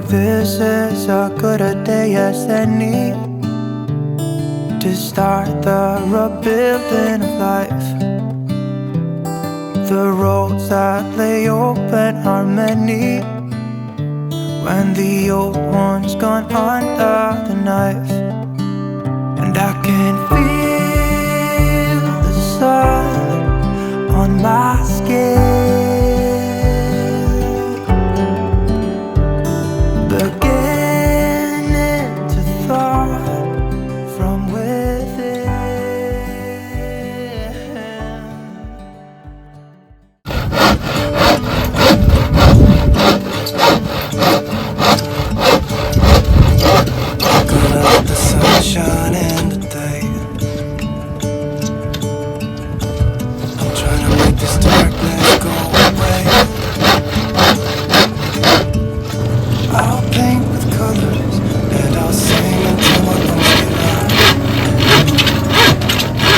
this is as good a day as any to start the rebuilding of life. The roads that lay open are many when the old one's gone under the knife. And I can feel the sun on my skin, beginning to thaw from within. Gonna let the sun shine in the day. I'm trying to make this darkness go away. I'll paint with colors and I'll sing until my lungs get loud.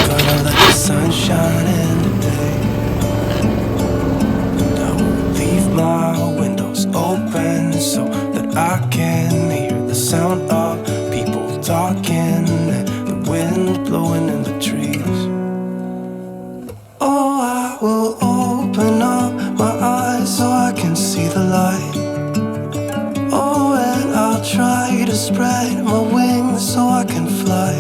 Gonna let the sun shine in the day. And I will leave my windows open so that I can hear the sound of people talking and the wind blowing in the trees. Oh, I will open up my eyes so I can see the light. Oh, and I'll try to spread my wings so I can fly.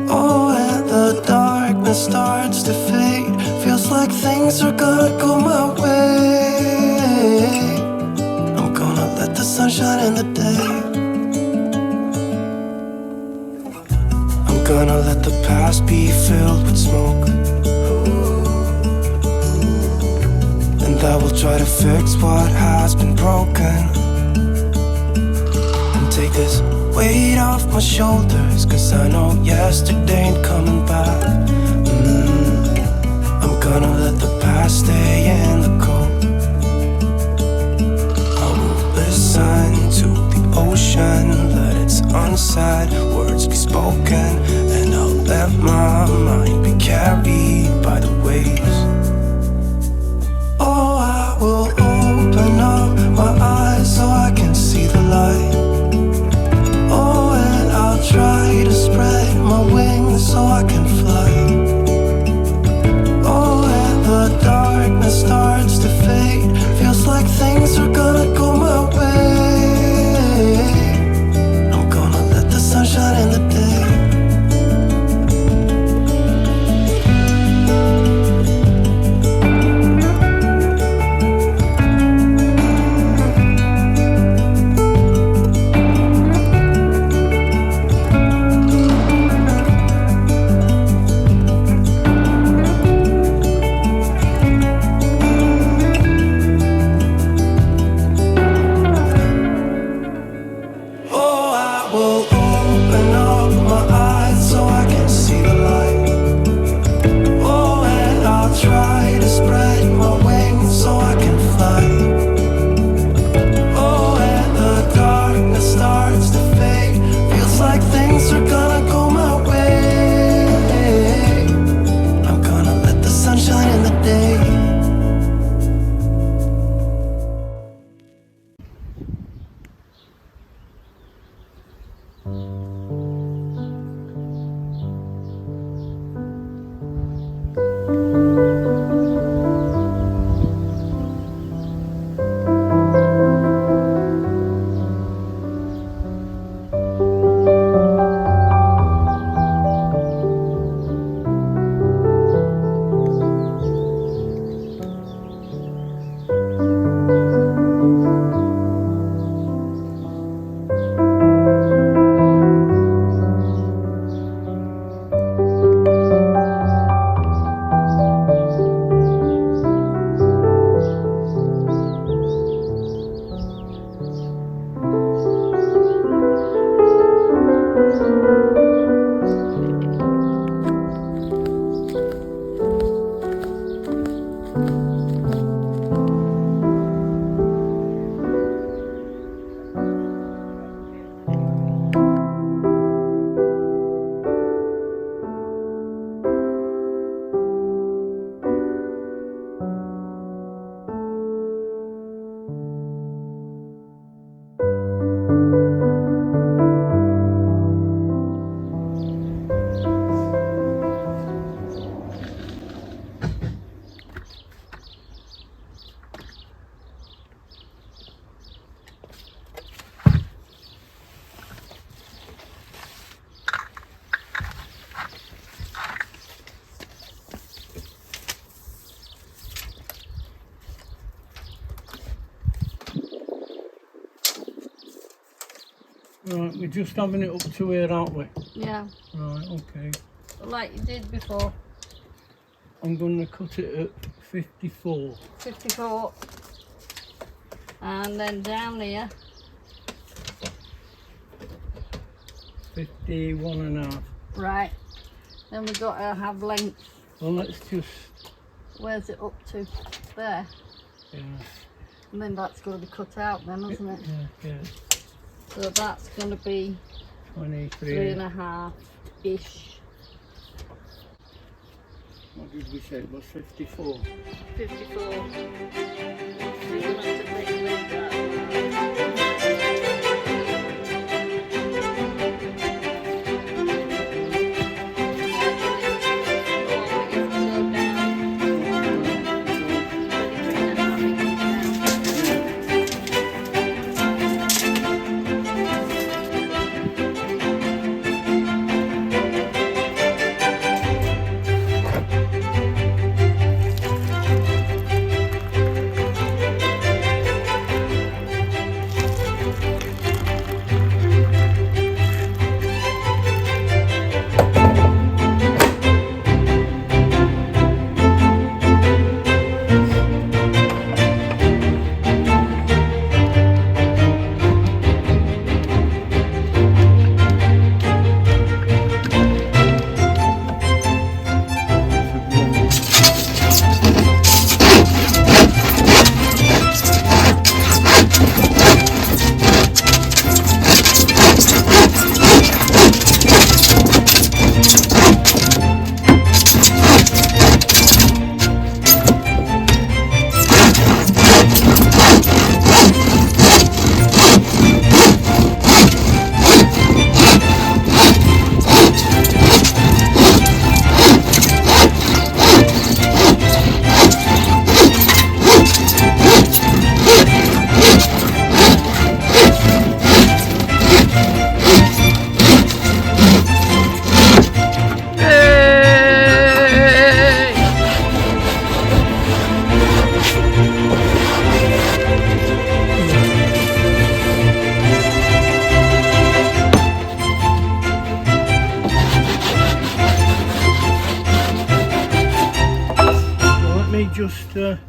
Oh, and the darkness starts to fade. Feels like things are gonna go my way. I'm gonna let the sun shine in the day. I'm gonna let the past be filled with smoke, and I will try to fix what has been broken, and take this weight off my shoulders, 'cause I know yesterday ain't coming back. I'm gonna let the past stay in the cold. I will listen to the ocean, let its unsaid words be spoken, and I'll let my mind be carried by the waves. Oh, I will open up my eyes so I can see the light. Oh, and I'll try to spread my wings so I can fly. Oh, and the darkness starts to fade. Feels like things are gonna go my way. I'm gonna let the sun shine in the day. Right, we're just having it up to here, aren't we? Yeah, Right, okay. like you did before. I'm going to cut it at 54. 54. And then down here, 51 and a half. right. Then we've got to have length. Well, let's just... Where's it up to? There. Yeah, And then that's got to be cut out then, isn't it? yeah. So that's going to be 23. 3.5-ish. What did we say? It was 54. 54. We're going to have to make that.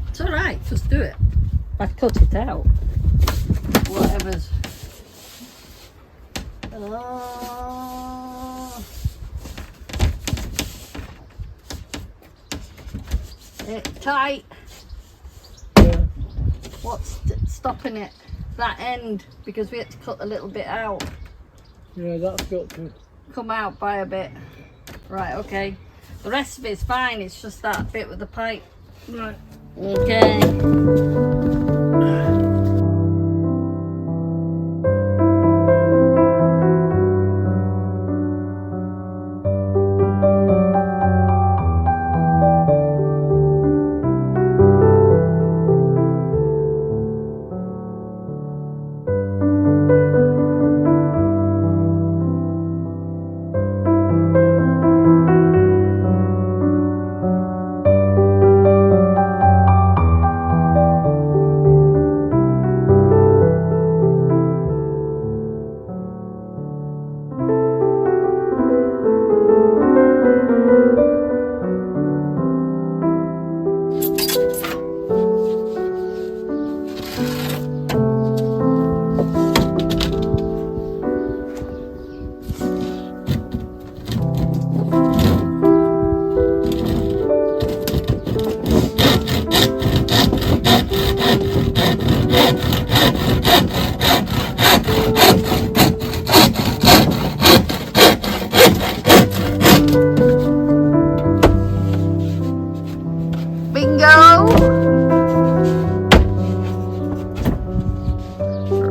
It's alright, just do it. I cut it out. Whatever's. Oh. It's tight. Yeah. What's stopping it? That end, because we had to cut a little bit out. Yeah, that's got to Come out by a bit. Right, okay. The rest of it's fine, it's just that bit with the pipe. Right. Okay.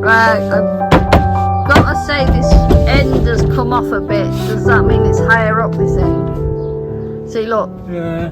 Right, I've got to say this end has come off a bit. Does that mean it's higher up this end? See, look. Yeah.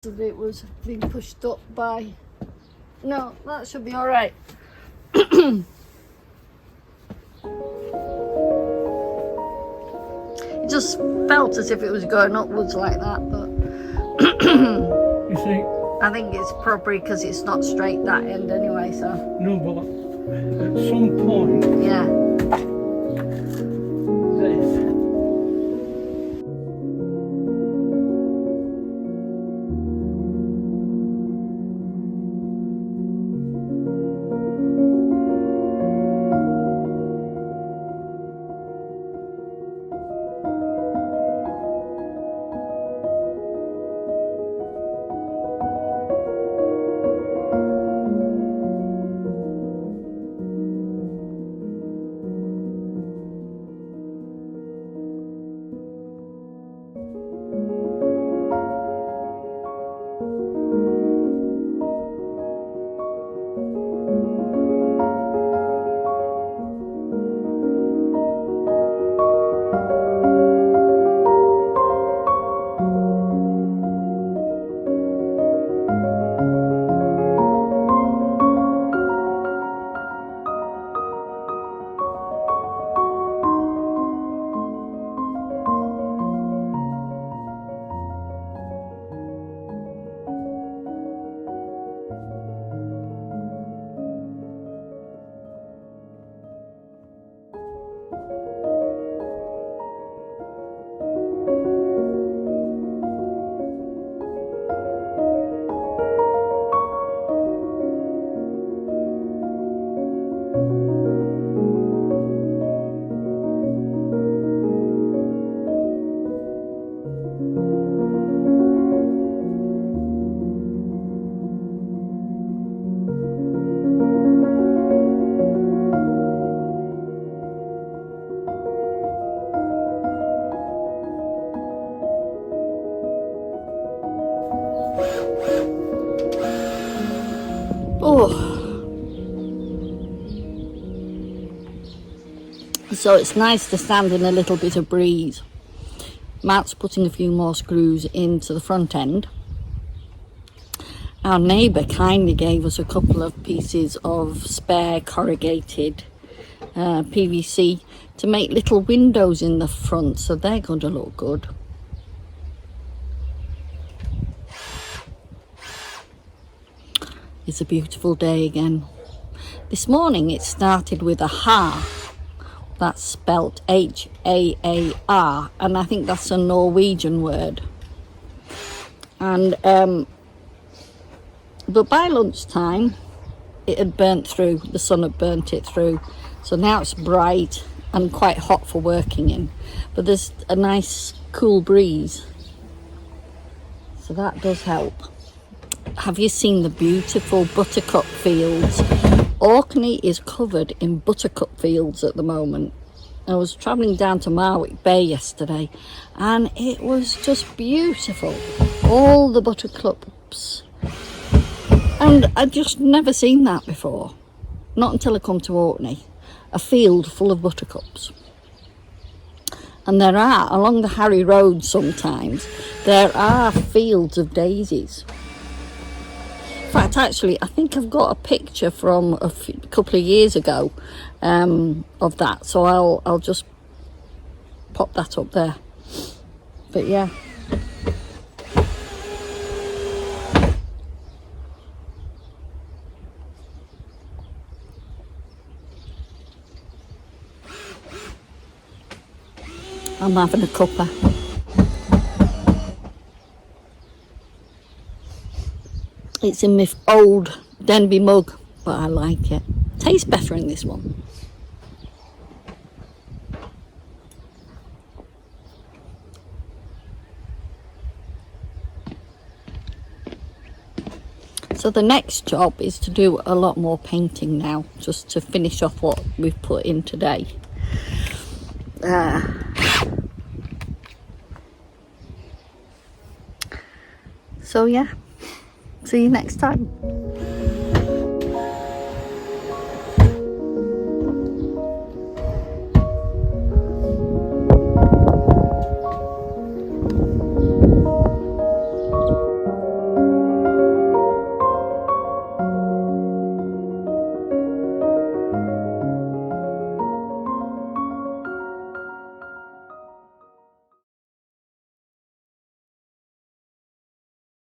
If it was being pushed up by... No, that should be all right. It just felt as if it was going upwards like that, but You see? I think it's probably because it's not straight that end anyway, so No, but at some point, yeah. this. Oh. So it's nice to stand in a little bit of breeze. Matt's putting a few more screws into the front end. Our neighbour kindly gave us a couple of pieces of spare corrugated PVC to make little windows in the front, so they're going to look good. It's a beautiful day again. This morning it started with a har. That's spelt H-A-A-R, and I think that's a Norwegian word. And but by lunchtime it had burnt through, the sun had burnt it through, so now it's bright and quite hot for working in, but there's a nice cool breeze, so that does help. Have you seen the beautiful buttercup fields? Orkney is covered in buttercup fields at the moment. I was travelling down to Marwick Bay yesterday and it was just beautiful. All the buttercups. And I'd just never seen that before. Not until I come to Orkney. A field full of buttercups. And there are, along the Harry Road sometimes, there are fields of daisies. In fact, actually, I think I've got a picture from a couple of years ago of that, so I'll just pop that up there. But yeah. I'm having a cuppa. It's in my old Denby mug, but I like it. Tastes better in this one. So the next job is to do a lot more painting now, just to finish off what we've put in today. So yeah. See you next time.